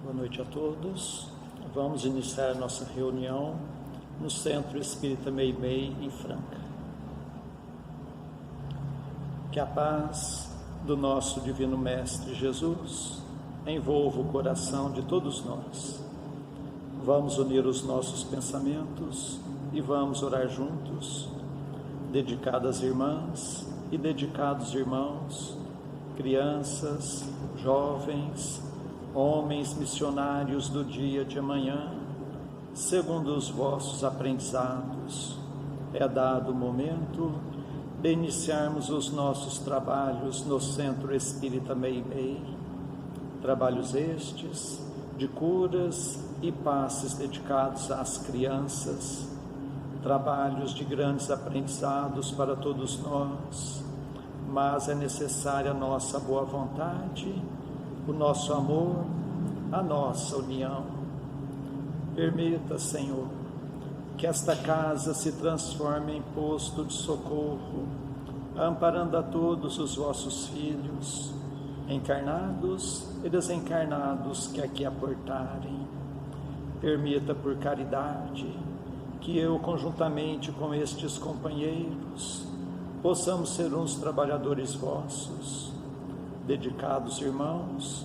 Boa noite a todos. Vamos iniciar nossa reunião no Centro Espírita Meimei, em Franca. Que a paz do nosso Divino Mestre Jesus envolva o coração de todos nós. Vamos unir os nossos pensamentos e vamos orar juntos, dedicadas irmãs e dedicados irmãos, crianças, jovens, homens missionários do dia de amanhã, segundo os vossos aprendizados. É dado o momento de iniciarmos os nossos trabalhos no Centro Espírita Meimei, trabalhos estes de curas e passes dedicados às crianças, trabalhos de grandes aprendizados para todos nós, mas é necessária a nossa boa vontade, o nosso amor, a nossa união. Permita, Senhor, que esta casa se transforme em posto de socorro, amparando a todos os vossos filhos, encarnados e desencarnados que aqui aportarem. Permita, por caridade, que eu, conjuntamente com estes companheiros, possamos ser uns trabalhadores vossos. Dedicados irmãos,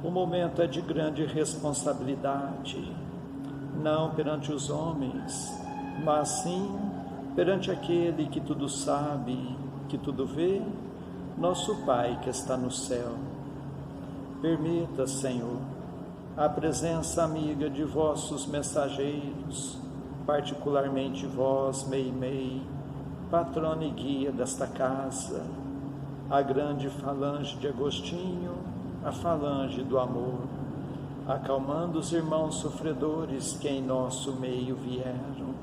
o momento é de grande responsabilidade, não perante os homens, mas sim perante aquele que tudo sabe, que tudo vê, nosso Pai que está no céu. Permita, Senhor, a presença amiga de vossos mensageiros, particularmente vós, Meimei, patrona e guia desta casa, a grande falange de Agostinho, a falange do amor, acalmando os irmãos sofredores que em nosso meio vieram,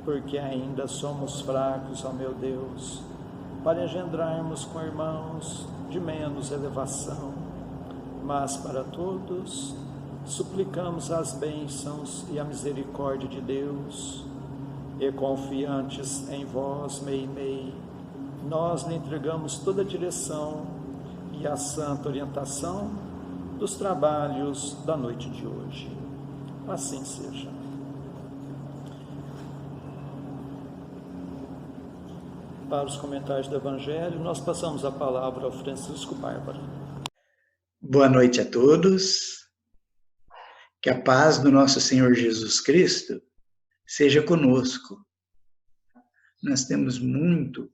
porque ainda somos fracos, ó meu Deus, para engendrarmos com irmãos de menos elevação, mas para todos suplicamos as bênçãos e a misericórdia de Deus, e confiantes em vós, Meimei, nós lhe entregamos toda a direção e a santa orientação dos trabalhos da noite de hoje. Assim seja. Para os comentários do Evangelho, nós passamos a palavra ao Francisco Bárbara. Boa noite a todos. Que a paz do nosso Senhor Jesus Cristo seja conosco. Nós temos muito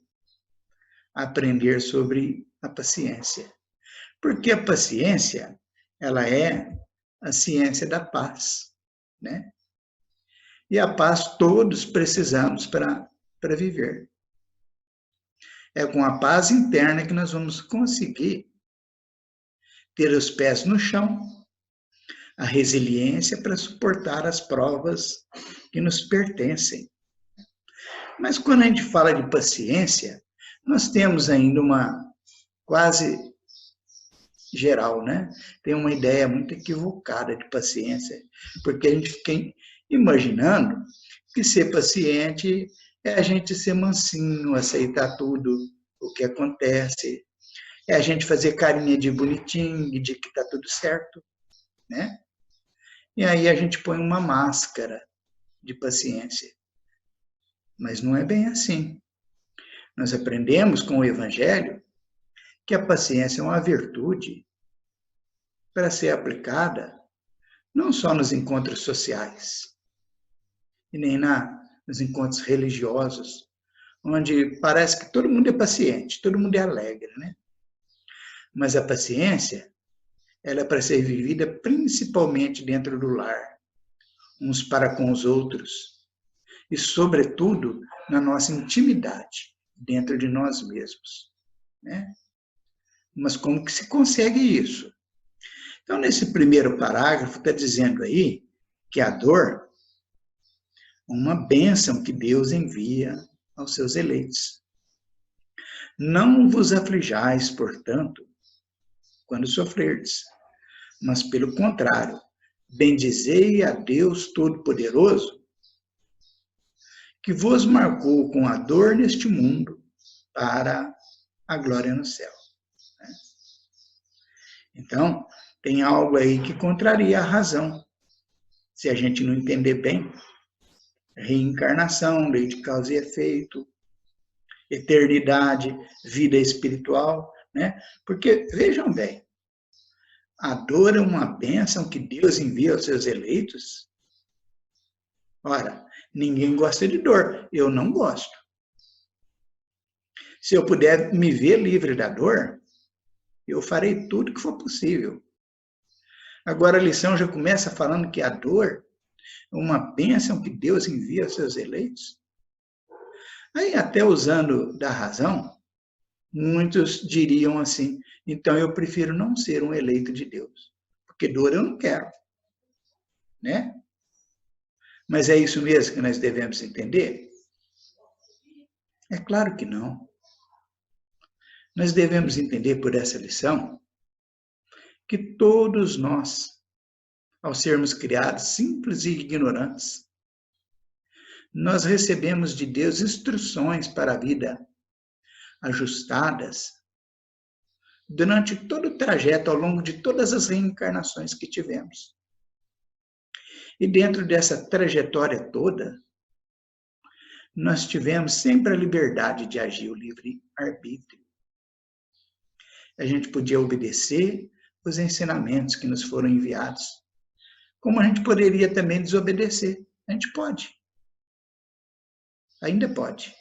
a aprender sobre a paciência. Porque a paciência, ela é a ciência da paz, né? E a paz todos precisamos para viver. É com a paz interna que nós vamos conseguir ter os pés no chão, a resiliência para suportar as provas que nos pertencem. Mas quando a gente fala de paciência, nós temos ainda uma quase geral, né? Tem uma ideia muito equivocada de paciência, porque a gente fica imaginando que ser paciente é a gente ser mansinho, aceitar tudo o que acontece, é a gente fazer carinha de bonitinho, de que está tudo certo, né? E aí a gente põe uma máscara de paciência. Mas não é bem assim. Nós aprendemos com o Evangelho que a paciência é uma virtude para ser aplicada não só nos encontros sociais, e nem nos encontros religiosos, onde parece que todo mundo é paciente, todo mundo é alegre, né? Mas a paciência, ela é para ser vivida principalmente dentro do lar, uns para com os outros, e sobretudo na nossa intimidade, dentro de nós mesmos, né? Mas como que se consegue isso? Então, nesse primeiro parágrafo, está dizendo aí que a dor é uma bênção que Deus envia aos seus eleitos. Não vos aflijais, portanto, quando sofrerdes, mas, pelo contrário, bendizei a Deus Todo-Poderoso, que vos marcou com a dor neste mundo para a glória no céu. Então, tem algo aí que contraria a razão. Se a gente não entender bem, reencarnação, lei de causa e efeito, eternidade, vida espiritual, né? Porque, vejam bem, a dor é uma bênção que Deus envia aos seus eleitos. Ora, ninguém gosta de dor, eu não gosto. Se eu puder me ver livre da dor, eu farei tudo que for possível. Agora a lição já começa falando que a dor é uma bênção que Deus envia aos seus eleitos. Aí, até usando da razão, muitos diriam assim, então eu prefiro não ser um eleito de Deus, porque dor eu não quero, né? Mas é isso mesmo que nós devemos entender? É claro que não. Nós devemos entender por essa lição que todos nós, ao sermos criados simples e ignorantes, nós recebemos de Deus instruções para a vida ajustadas durante todo o trajeto, ao longo de todas as reencarnações que tivemos. E dentro dessa trajetória toda, nós tivemos sempre a liberdade de agir, o livre-arbítrio. A gente podia obedecer os ensinamentos que nos foram enviados, como a gente poderia também desobedecer. A gente pode. Ainda pode.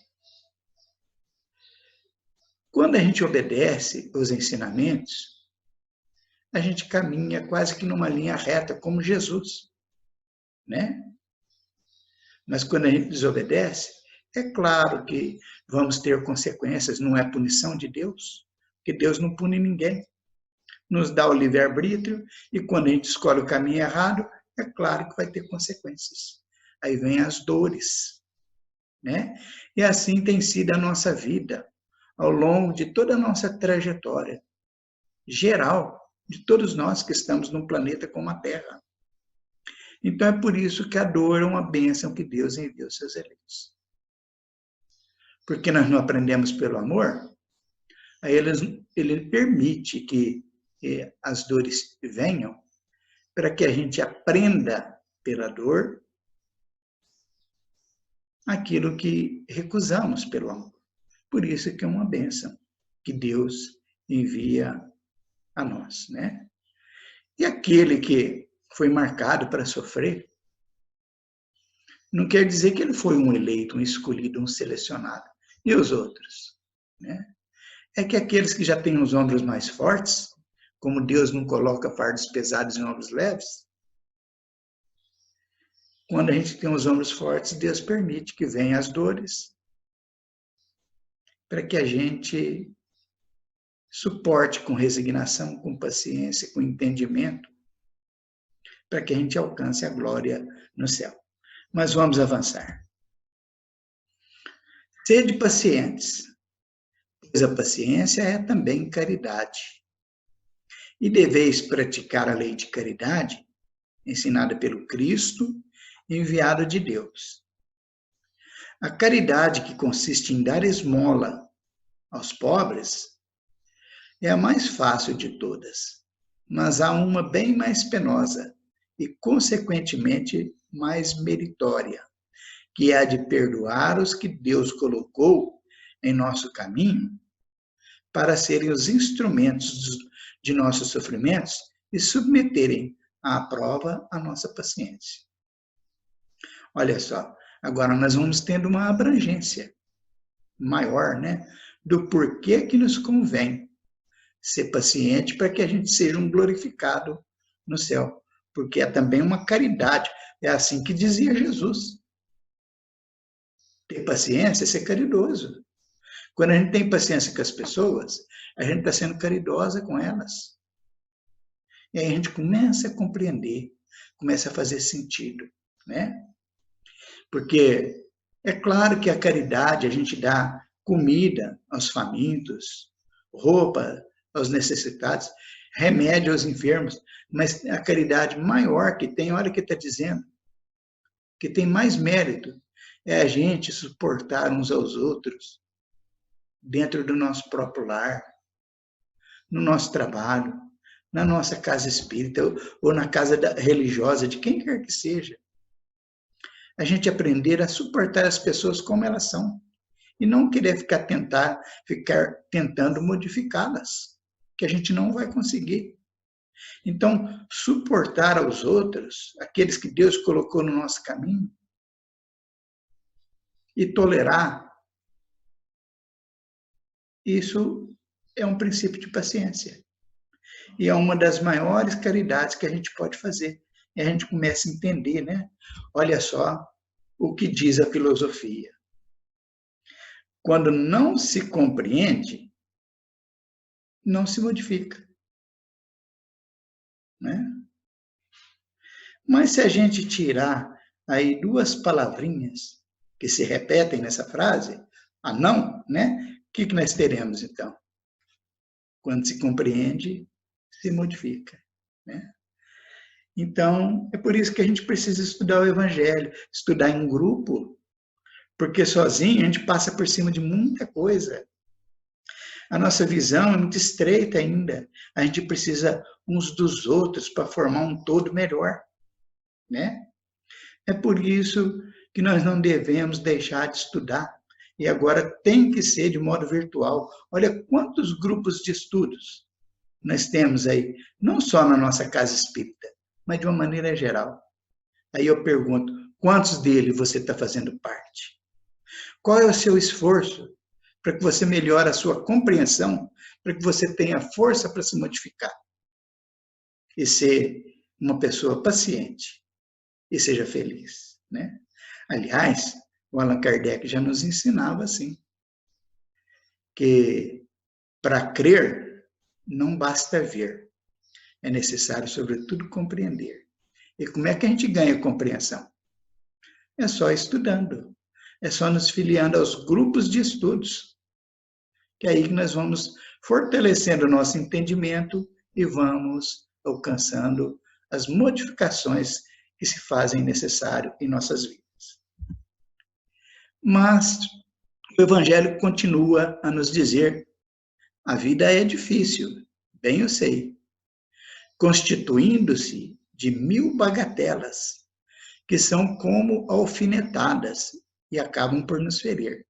Quando a gente obedece os ensinamentos, a gente caminha quase que numa linha reta, como Jesus, né? Mas quando a gente desobedece, é claro que vamos ter consequências, não é punição de Deus, porque Deus não pune ninguém. Nos dá o livre-arbítrio, e quando a gente escolhe o caminho errado, é claro que vai ter consequências. Aí vem as dores, né? E assim tem sido a nossa vida, ao longo de toda a nossa trajetória geral, de todos nós que estamos num planeta como a Terra. Então é por isso que a dor é uma bênção que Deus envia aos seus eleitos. Porque nós não aprendemos pelo amor, aí ele permite que as dores venham para que a gente aprenda pela dor aquilo que recusamos pelo amor. Por isso que é uma bênção que Deus envia a nós, né? E aquele que foi marcado para sofrer, não quer dizer que ele foi um eleito, um escolhido, um selecionado. E os outros, né? É que aqueles que já têm os ombros mais fortes, como Deus não coloca fardos pesados em ombros leves, quando a gente tem os ombros fortes, Deus permite que venham as dores, para que a gente suporte com resignação, com paciência, com entendimento, para que a gente alcance a glória no céu. Mas vamos avançar. Sede pacientes, pois a paciência é também caridade. E deveis praticar a lei de caridade, ensinada pelo Cristo, enviado de Deus. A caridade, que consiste em dar esmola aos pobres, é a mais fácil de todas, mas há uma bem mais penosa e, consequentemente, mais meritória, que é a de perdoar os que Deus colocou em nosso caminho para serem os instrumentos de nossos sofrimentos e submeterem à prova a nossa paciência. Olha só, agora nós vamos tendo uma abrangência maior, né, do porquê que nos convém ser paciente para que a gente seja um glorificado no céu, porque é também uma caridade, é assim que dizia Jesus. Ter paciência é ser caridoso. Quando a gente tem paciência com as pessoas, a gente está sendo caridosa com elas. E aí a gente começa a compreender, começa a fazer sentido, né? Porque é claro que a caridade, a gente dá comida aos famintos, roupa aos necessitados, remédio aos enfermos, mas a caridade maior que tem, olha o que está dizendo, que tem mais mérito, é a gente suportar uns aos outros dentro do nosso próprio lar, no nosso trabalho, na nossa casa espírita ou na casa religiosa, de quem quer que seja. A gente aprender a suportar as pessoas como elas são e não querer ficar tentando modificá-las, que a gente não vai conseguir. Então, suportar aos outros, aqueles que Deus colocou no nosso caminho, e tolerar, isso é um princípio de paciência. E é uma das maiores caridades que a gente pode fazer. E a gente começa a entender, né? Olha só o que diz a filosofia. Quando não se compreende, não se modifica. Né? Mas se a gente tirar aí duas palavrinhas que se repetem nessa frase, a não, né? O que nós teremos, então? Quando se compreende, se modifica. Né? Então, é por isso que a gente precisa estudar o Evangelho, estudar em grupo, porque sozinho a gente passa por cima de muita coisa. A nossa visão é muito estreita ainda. A gente precisa uns dos outros para formar um todo melhor. Né? É por isso que nós não devemos deixar de estudar. E agora tem que ser de modo virtual. Olha quantos grupos de estudos nós temos aí, não só na nossa casa espírita, mas de uma maneira geral. Aí eu pergunto, quantos deles você está fazendo parte? Qual é o seu esforço para que você melhore a sua compreensão, para que você tenha força para se modificar e ser uma pessoa paciente e seja feliz, né? Aliás, o Allan Kardec já nos ensinava assim, que para crer não basta ver, é necessário, sobretudo, compreender. E como é que a gente ganha compreensão? É só estudando, é só nos filiando aos grupos de estudos, que é aí que nós vamos fortalecendo o nosso entendimento e vamos alcançando as modificações que se fazem necessário em nossas vidas. Mas o Evangelho continua a nos dizer: a vida é difícil, bem eu sei, constituindo-se de 1000 bagatelas, que são como alfinetadas e acabam por nos ferir.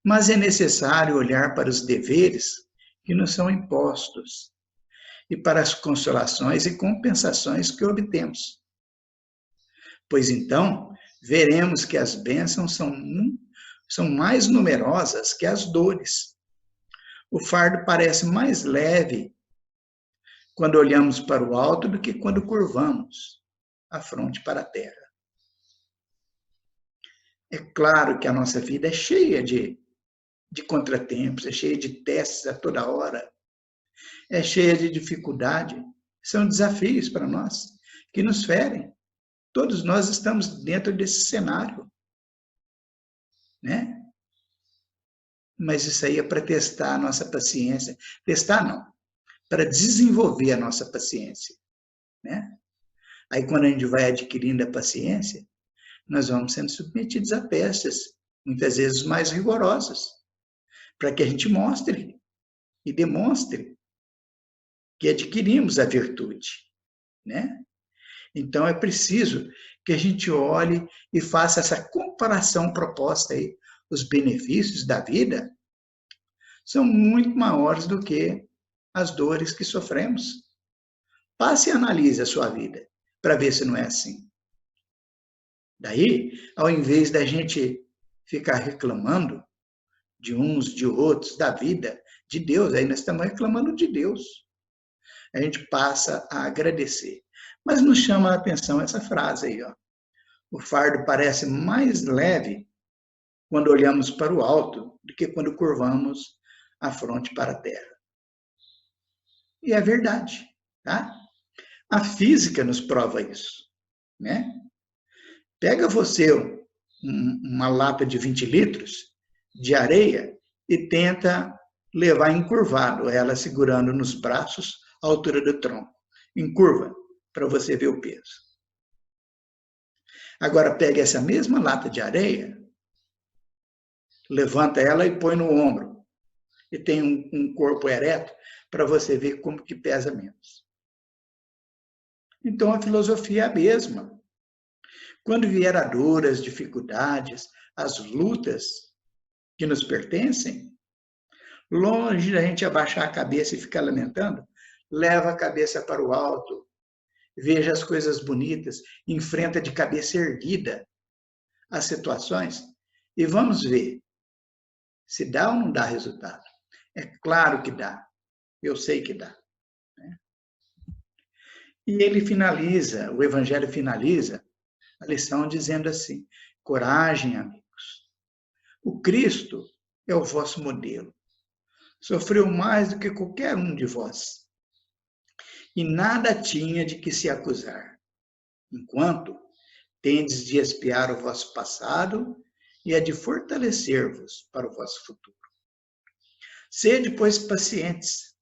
Mas é necessário olhar para os deveres que nos são impostos e para as consolações e compensações que obtemos. Pois então, veremos que as bênçãos são mais numerosas que as dores. O fardo parece mais leve quando olhamos para o alto do que quando curvamos a fronte para a terra. É claro que a nossa vida é cheia de contratempos, é cheia de testes a toda hora, é cheia de dificuldade. São desafios para nós que nos ferem. Todos nós estamos dentro desse cenário, né? Mas isso aí é para testar a nossa paciência. Testar não, para desenvolver a nossa paciência, né? Aí quando a gente vai adquirindo a paciência, nós vamos sendo submetidos a testes, muitas vezes mais rigorosos, para que a gente mostre e demonstre que adquirimos a virtude, né? Então, é preciso que a gente olhe e faça essa comparação proposta aí. Os benefícios da vida são muito maiores do que as dores que sofremos. Passe e analise a sua vida para ver se não é assim. Daí, ao invés da gente ficar reclamando de uns, de outros, da vida, de Deus, aí nós estamos reclamando de Deus. A gente passa a agradecer. Mas nos chama a atenção essa frase aí, ó. O fardo parece mais leve quando olhamos para o alto do que quando curvamos a fronte para a terra. E é verdade, tá? A física nos prova isso, né? Pega você uma lata de 20 litros de areia e tenta levar encurvado, ela segurando nos braços à altura do tronco, em curva, para você ver o peso. Agora, pega essa mesma lata de areia, levanta ela e põe no ombro, e tem um corpo ereto, para você ver como que pesa menos. Então, a filosofia é a mesma. Quando vier a dor, as dificuldades, as lutas que nos pertencem, longe da gente abaixar a cabeça e ficar lamentando, leva a cabeça para o alto, veja as coisas bonitas, enfrenta de cabeça erguida as situações e vamos ver se dá ou não dá resultado. É claro que dá, eu sei que dá. E ele finaliza, o Evangelho finaliza a lição dizendo assim: coragem, amigos. O Cristo é o vosso modelo. Sofreu mais do que qualquer um de vós. E nada tinha de que se acusar, enquanto tendes de expiar o vosso passado e a de fortalecer-vos para o vosso futuro. Sede, pois, pacientes,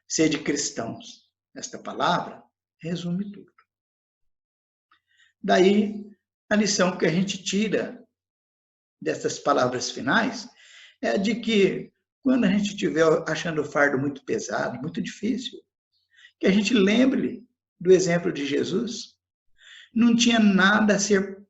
sede cristãos. Esta palavra resume tudo. Daí, a lição que a gente tira dessas palavras finais é a de que, quando a gente estiver achando o fardo muito pesado, muito difícil, que a gente lembre do exemplo de Jesus. Não tinha nada a ser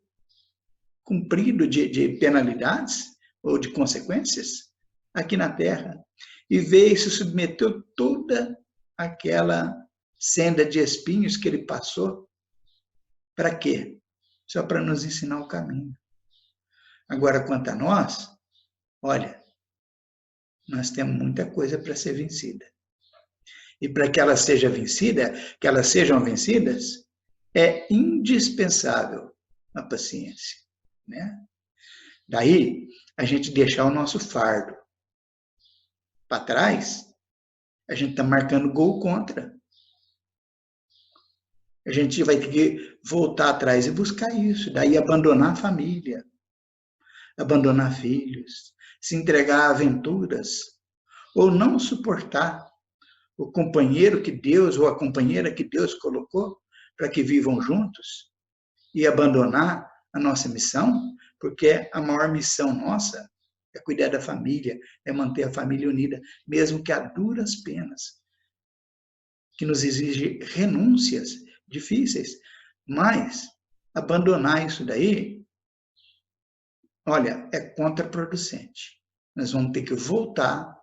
cumprido de penalidades ou de consequências aqui na Terra. E veio e se submeteu toda aquela senda de espinhos que ele passou. Para quê? Só para nos ensinar o caminho. Agora, quanto a nós, olha, nós temos muita coisa para ser vencida. E para que ela seja vencida, que elas sejam vencidas, é indispensável a paciência, né? Daí, a gente deixar o nosso fardo para trás, a gente está marcando gol contra. A gente vai ter que voltar atrás e buscar isso. Daí, abandonar a família, abandonar filhos, se entregar a aventuras, ou não suportar o companheiro que Deus, ou a companheira que Deus colocou para que vivam juntos, e abandonar a nossa missão, porque a maior missão nossa é cuidar da família, é manter a família unida, mesmo que a duras penas, que nos exige renúncias difíceis, mas abandonar isso daí, olha, é contraproducente. Nós vamos ter que voltar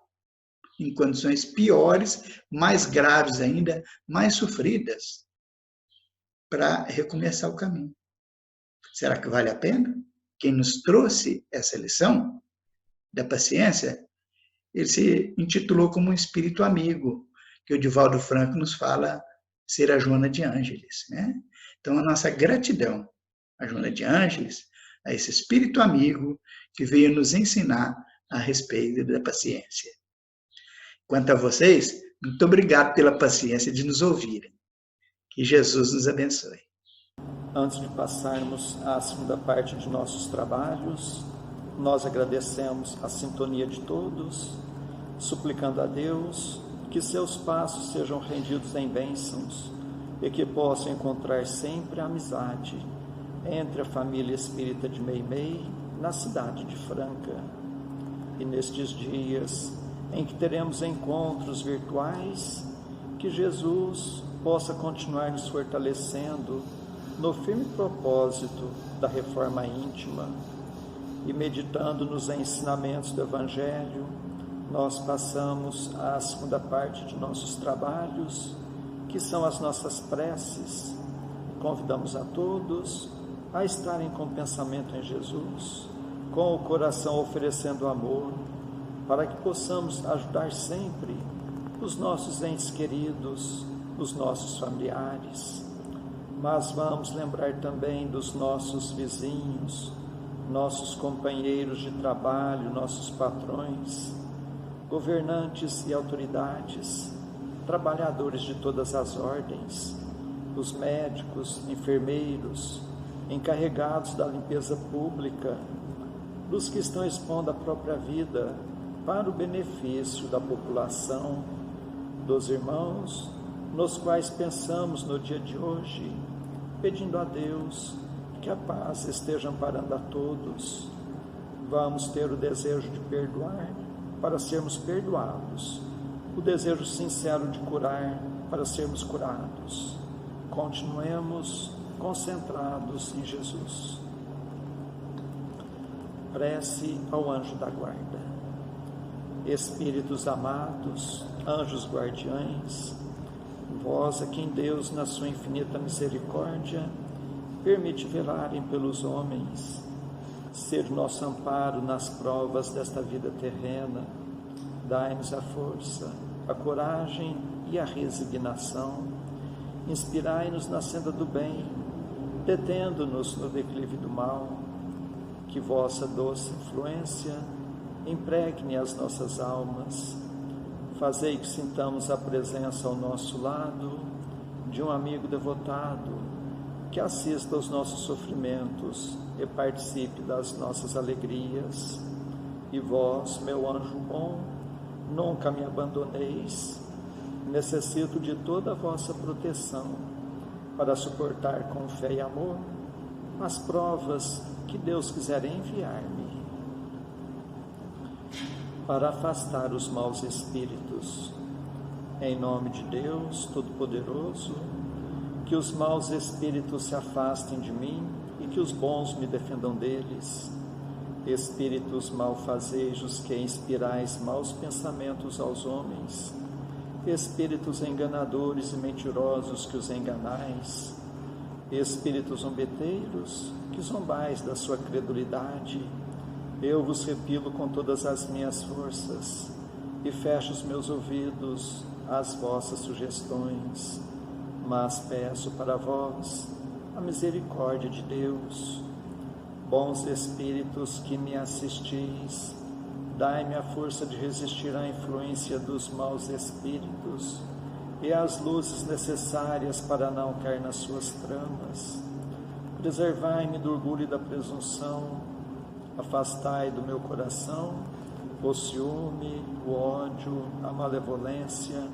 em condições piores, mais graves ainda, mais sofridas, para recomeçar o caminho. Será que vale a pena? Quem nos trouxe essa lição da paciência, ele se intitulou como um espírito amigo, que o Divaldo Franco nos fala ser a Joana de Ângeles, né? Então, a nossa gratidão a Joana de Ângeles, a esse espírito amigo que veio nos ensinar a respeito da paciência. Quanto a vocês, muito obrigado pela paciência de nos ouvirem. Que Jesus nos abençoe. Antes de passarmos à segunda parte de nossos trabalhos, nós agradecemos a sintonia de todos, suplicando a Deus que seus passos sejam rendidos em bênçãos e que possam encontrar sempre a amizade entre a família espírita de Meimei na cidade de Franca. E nestes dias em que teremos encontros virtuais, que Jesus possa continuar nos fortalecendo no firme propósito da reforma íntima, e meditando nos ensinamentos do Evangelho, nós passamos à segunda parte de nossos trabalhos, que são as nossas preces. Convidamos a todos a estarem com o pensamento em Jesus, com o coração oferecendo amor, para que possamos ajudar sempre os nossos entes queridos, os nossos familiares. Mas vamos lembrar também dos nossos vizinhos, nossos companheiros de trabalho, nossos patrões, governantes e autoridades, trabalhadores de todas as ordens, os médicos, enfermeiros, encarregados da limpeza pública, dos que estão expondo a própria vida para o benefício da população, dos irmãos nos quais pensamos no dia de hoje, pedindo a Deus que a paz esteja amparando a todos. Vamos ter o desejo de perdoar para sermos perdoados, o desejo sincero de curar para sermos curados. Continuemos concentrados em Jesus. Prece ao anjo da guarda. Espíritos amados, anjos guardiães, vós a quem Deus, na sua infinita misericórdia, permite velarem pelos homens, ser nosso amparo nas provas desta vida terrena, dai-nos a força, a coragem e a resignação, inspirai-nos na senda do bem, detendo-nos no declive do mal, que vossa doce influência impregne as nossas almas, fazei que sintamos a presença ao nosso lado de um amigo devotado, que assista aos nossos sofrimentos e participe das nossas alegrias. E vós, meu anjo bom, nunca me abandoneis, necessito de toda a vossa proteção para suportar com fé e amor as provas que Deus quiser enviar-me, para afastar os maus espíritos. Em nome de Deus Todo-Poderoso, que os maus espíritos se afastem de mim e que os bons me defendam deles. Espíritos malfazejos que inspirais maus pensamentos aos homens, espíritos enganadores e mentirosos que os enganais, espíritos zombeteiros que zombais da sua credulidade, eu vos repilo com todas as minhas forças e fecho os meus ouvidos às vossas sugestões, mas peço para vós a misericórdia de Deus. Bons espíritos que me assistis, dai-me a força de resistir à influência dos maus espíritos e as luzes necessárias para não cair nas suas tramas. Preservai-me do orgulho e da presunção, afastai do meu coração o ciúme, o ódio, a malevolência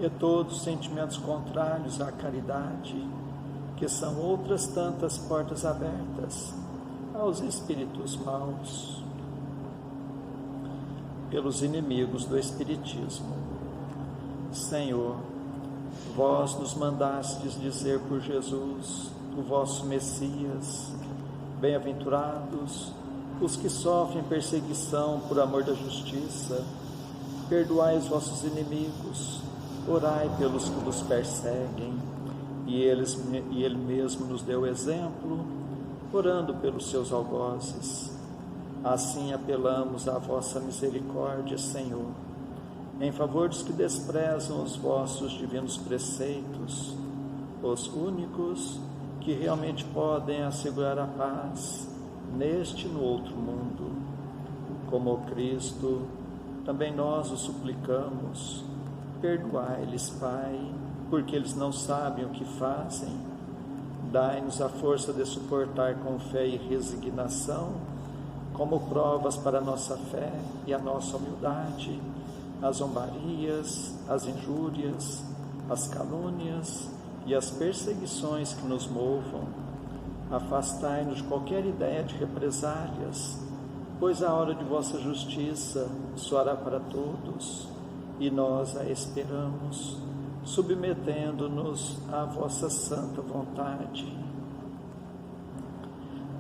e todos os sentimentos contrários à caridade, que são outras tantas portas abertas aos espíritos maus, pelos inimigos do Espiritismo. Senhor, vós nos mandastes dizer por Jesus, o vosso Messias: bem-aventurados os que sofrem perseguição por amor da justiça, perdoai os vossos inimigos, orai pelos que vos perseguem. E ele mesmo nos deu exemplo, orando pelos seus algozes. Assim apelamos à vossa misericórdia, Senhor, em favor dos que desprezam os vossos divinos preceitos, os únicos que realmente podem assegurar a paz neste e no outro mundo. Como Cristo, também nós o suplicamos, perdoai-lhes, Pai, porque eles não sabem o que fazem. Dai-nos a força de suportar com fé e resignação, como provas para a nossa fé e a nossa humildade, as zombarias, as injúrias, as calúnias e as perseguições que nos movam. Afastai-nos de qualquer ideia de represálias, pois a hora de vossa justiça soará para todos, e nós a esperamos, submetendo-nos à vossa santa vontade.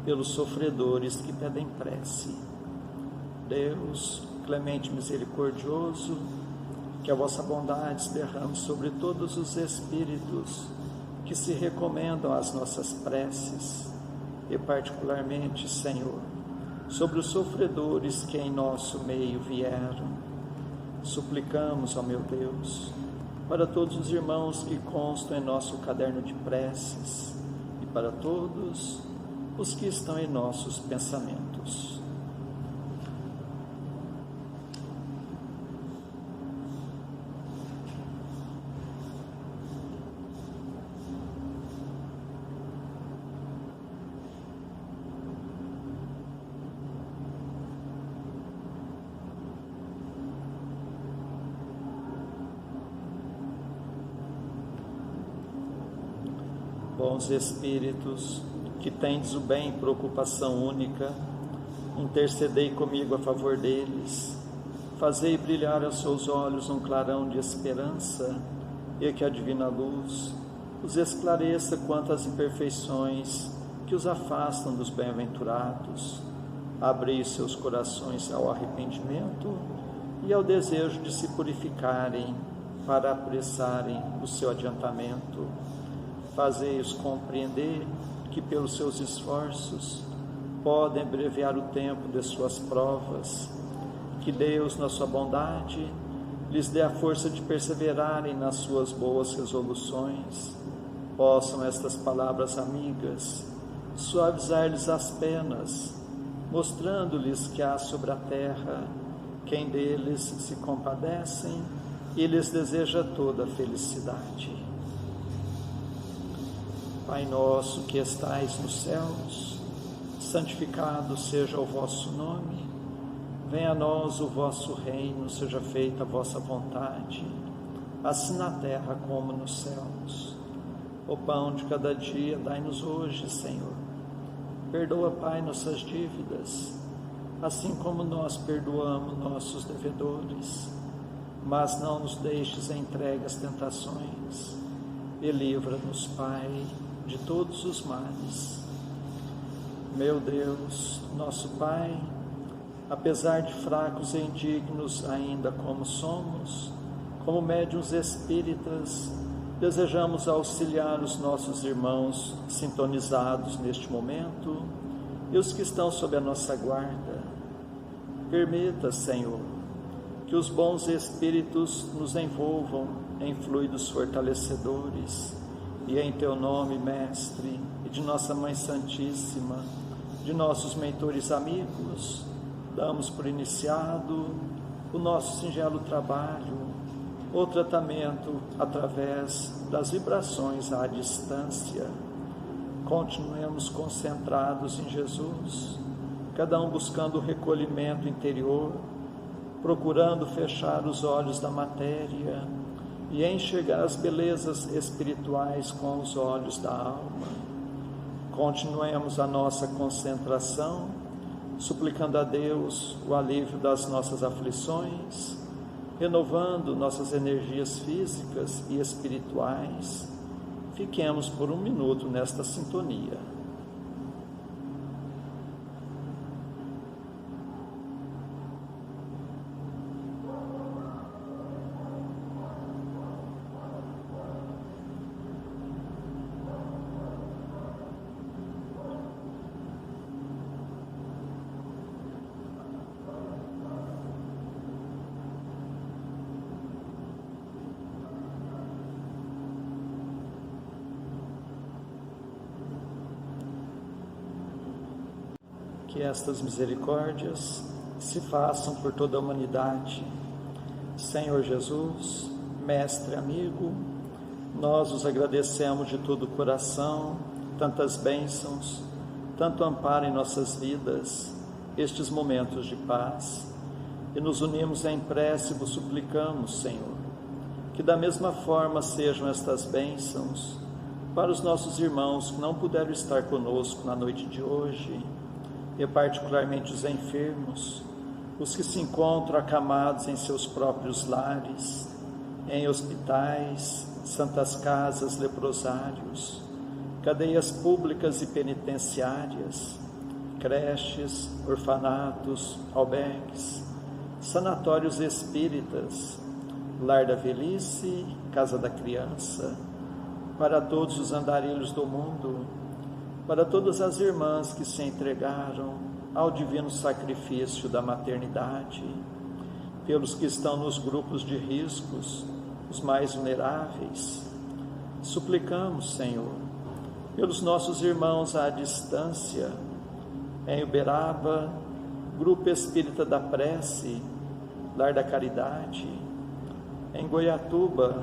Pelos sofredores que pedem prece, Deus, clemente e misericordioso, que a vossa bondade se derrame sobre todos os espíritos que se recomendam às nossas preces, e particularmente, Senhor, sobre os sofredores que em nosso meio vieram. Suplicamos, ó meu Deus, para todos os irmãos que constam em nosso caderno de preces e para todos os que estão em nossos pensamentos. Bons espíritos, que tendes o bem e preocupação única, intercedei comigo a favor deles, Fazei brilhar aos seus olhos um clarão de esperança, e que a divina luz os esclareça quanto às imperfeições que os afastam dos bem-aventurados. Abri seus corações ao arrependimento e ao desejo de se purificarem para apressarem o seu adiantamento. Fazei-os compreender que pelos seus esforços podem abreviar o tempo de suas provas. Que Deus, na sua bondade, lhes dê a força de perseverarem nas suas boas resoluções. Possam estas palavras amigas suavizar-lhes as penas, mostrando-lhes que há sobre a terra quem deles se compadecem e lhes deseja toda a felicidade. Pai nosso que estais nos céus, santificado seja o vosso nome. Venha a nós o vosso reino, seja feita a vossa vontade, assim na terra como nos céus. O pão de cada dia dai-nos hoje, Senhor. Perdoa, Pai, nossas dívidas, assim como nós perdoamos nossos devedores. Mas não nos deixes entregue às tentações, e livra-nos, Pai, de todos os males. Meu Deus, nosso Pai, apesar de fracos e indignos ainda como somos, como médiuns espíritas, desejamos auxiliar os nossos irmãos sintonizados neste momento e os que estão sob a nossa guarda. Permita, Senhor, que os bons espíritos nos envolvam em fluidos fortalecedores e em Teu nome, Mestre, e de nossa Mãe Santíssima, de nossos mentores amigos, damos por iniciado o nosso singelo trabalho, o tratamento através das vibrações à distância. Continuemos concentrados em Jesus, cada um buscando o recolhimento interior, procurando fechar os olhos da matéria e enxergar as belezas espirituais com os olhos da alma. Continuemos a nossa concentração, suplicando a Deus o alívio das nossas aflições, renovando nossas energias físicas e espirituais. Fiquemos por um minuto nesta sintonia. Que estas misericórdias se façam por toda a humanidade. Senhor Jesus, Mestre amigo, nós os agradecemos de todo o coração, tantas bênçãos, tanto amparo em nossas vidas, estes momentos de paz, e nos unimos em prece e vos suplicamos, Senhor, que da mesma forma sejam estas bênçãos para os nossos irmãos que não puderam estar conosco na noite de hoje, e particularmente os enfermos, os que se encontram acamados em seus próprios lares, em hospitais, santas casas, leprosários, cadeias públicas e penitenciárias, creches, orfanatos, albergues, sanatórios espíritas, lar da velhice, casa da criança, para todos os andarilhos do mundo, para todas as irmãs que se entregaram ao divino sacrifício da maternidade, pelos que estão nos grupos de riscos, os mais vulneráveis. Suplicamos, Senhor, pelos nossos irmãos à distância, em Uberaba, Grupo Espírita da Prece, Lar da Caridade, em Goiatuba,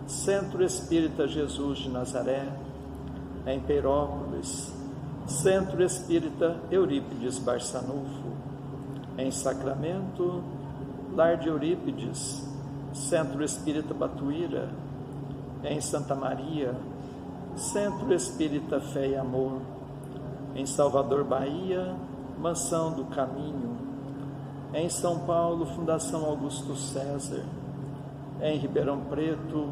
Centro Espírita Jesus de Nazaré, em Peirópolis, Centro Espírita Eurípides Barçanufo, em Sacramento, Lar de Eurípides, Centro Espírita Batuíra, em Santa Maria, Centro Espírita Fé e Amor, em Salvador, Bahia, Mansão do Caminho, em São Paulo, Fundação Augusto César, em Ribeirão Preto,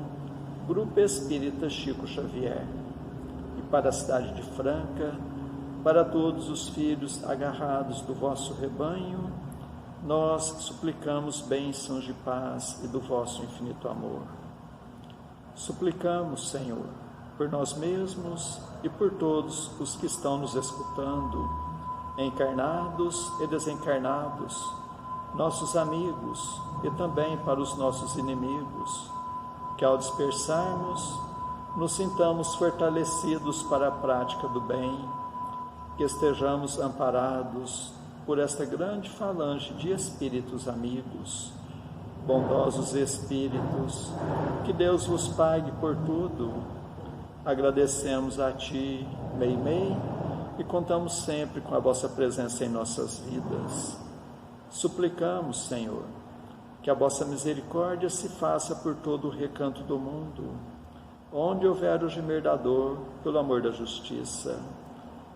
Grupo Espírita Chico Xavier, e para a cidade de Franca, para todos os filhos agarrados do vosso rebanho, nós suplicamos bênçãos de paz e do vosso infinito amor. Suplicamos, Senhor, por nós mesmos e por todos os que estão nos escutando, encarnados e desencarnados, nossos amigos e também para os nossos inimigos, que ao dispersarmos, nos sintamos fortalecidos para a prática do bem, que estejamos amparados por esta grande falange de espíritos amigos, bondosos espíritos, que Deus vos pague por tudo. Agradecemos a Ti, Meimei, e contamos sempre com a vossa presença em nossas vidas. Suplicamos, Senhor, que a vossa misericórdia se faça por todo o recanto do mundo, onde houver o gemer da dor, pelo amor da justiça,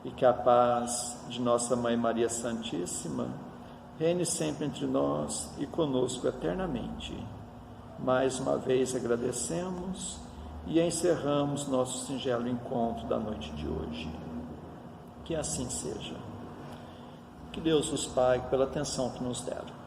e que a paz de nossa Mãe Maria Santíssima reine sempre entre nós e conosco eternamente. Mais uma vez agradecemos e encerramos nosso singelo encontro da noite de hoje. Que assim seja. Que Deus vos pague pela atenção que nos deram.